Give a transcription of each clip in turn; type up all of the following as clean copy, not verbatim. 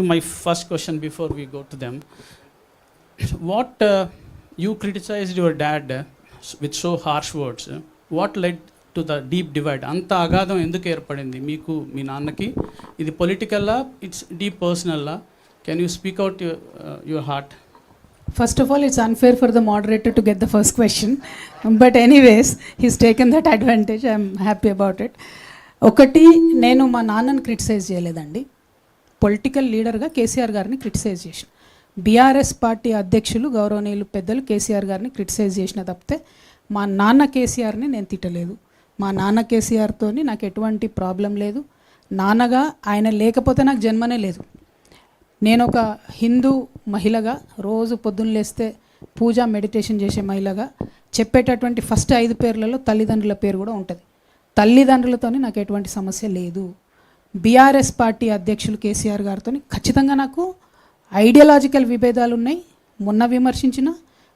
My first question before we go to them. What you criticized your dad with so harsh words. What led to the deep divide? అంత అగాధం ఎందుకు ఏర్పడింది మీకు మీ నాన్నకి? ఇది పొలిటికల్లా, ఇట్స్ డీప్ పర్సనల్లా? Can you speak out your heart? First of all, it's unfair for the moderator to get the first question. But anyways, he's taken that advantage. I'm happy about it. ఒకటి, నేను మా నాన్నని criticise చేయలేదండి. Political లీడర్గా కేసీఆర్ గారిని criticise చేసిన, BRS party అధ్యక్షులు గౌరవనీయులు పెద్దలు కేసీఆర్ గారిని క్రిటిసైజ్ చేసిన తప్పితే మా నాన్న కేసీఆర్ని నేను తిట్టలేదు. మా నాన్న కేసీఆర్తో నాకు ఎటువంటి ప్రాబ్లం లేదు. నాన్నగా ఆయన లేకపోతే నాకు జన్మనే లేదు. నేను ఒక హిందూ మహిళగా, రోజు పొద్దున్న లేస్తే పూజ మెడిటేషన్ చేసే మహిళగా చెప్పేటటువంటి ఫస్ట్ 5 పేర్లలో తల్లిదండ్రుల పేరు కూడా ఉంటుంది. తల్లిదండ్రులతో నాకు ఎటువంటి సమస్య లేదు. బీఆర్ఎస్ పార్టీ అధ్యక్షులు కేసీఆర్ గారితో ఖచ్చితంగా నాకు ఐడియాలజికల్ విభేదాలు ఉన్నాయి. మొన్న విమర్శించిన,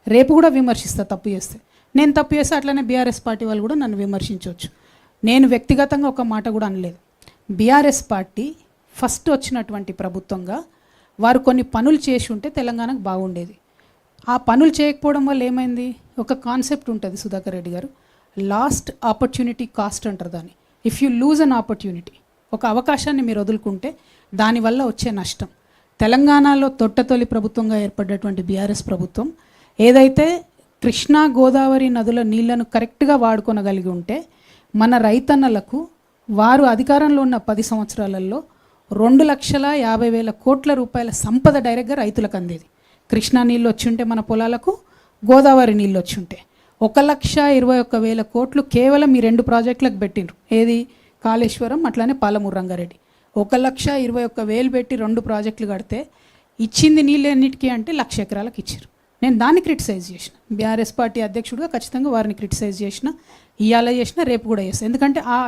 రేపు కూడా విమర్శిస్తా. తప్పు చేస్తే నేను తప్పు చేస్తే అట్లనే బీఆర్ఎస్ పార్టీ వాళ్ళు కూడా నన్ను విమర్శించవచ్చు. నేను వ్యక్తిగతంగా ఒక మాట కూడా అనలేదు. బీఆర్ఎస్ పార్టీ ఫస్ట్ వచ్చినటువంటి ప్రభుత్వంగా వారు కొన్ని పనులు చేసి ఉంటే తెలంగాణకు బాగుండేది. ఆ పనులు చేయకపోవడం వల్ల ఏమైంది? ఒక కాన్సెప్ట్ ఉంటుంది సుధాకర్ రెడ్డి గారు, లాస్ట్ ఆపర్చునిటీ కాస్ట్ అంటారు దాన్ని. If you lose an opportunity, ఒక అవకాశాన్ని మీరు వదులుకుంటే దానివల్ల వచ్చే నష్టం. తెలంగాణలో తొట్టతొలి ప్రభుత్వంగా ఏర్పడ్డటువంటి బీఆర్ఎస్ ప్రభుత్వం ఏదైతే కృష్ణా గోదావరి నదుల నీళ్లను కరెక్ట్గా వాడుకొనగలిగి ఉంటే మన రైతన్నలకు వారు అధికారంలో ఉన్న 10 సంవత్సరాలలో 2,50,000 కోట్ల రూపాయల సంపద డైరెక్ట్గా రైతులకు అందేది. కృష్ణా నీళ్ళు వచ్చి ఉంటే మన పొలాలకు, గోదావరి నీళ్ళు వచ్చి ఉంటే 1,21,000 కోట్లు కేవలం ఈ 2 ప్రాజెక్టులకు పెట్టిండ్రు. ఏది? కాళేశ్వరం, అట్లానే పాలమూరు రంగారెడ్డి. 1,21,000 పెట్టి 2 ప్రాజెక్టులు కడితే ఇచ్చింది నీళ్ళు ఎన్నిటికీ అంటే 1,00,000 ఎకరాలకు ఇచ్చారు. నేను దాన్ని క్రిటిసైజ్ చేసిన, బీఆర్ఎస్ పార్టీ అధ్యక్షుడిగా ఖచ్చితంగా వారిని క్రిటిసైజ్ చేసిన, ఇవాళ చేసిన, రేపు కూడా చేస్తాను. ఎందుకంటే ఆ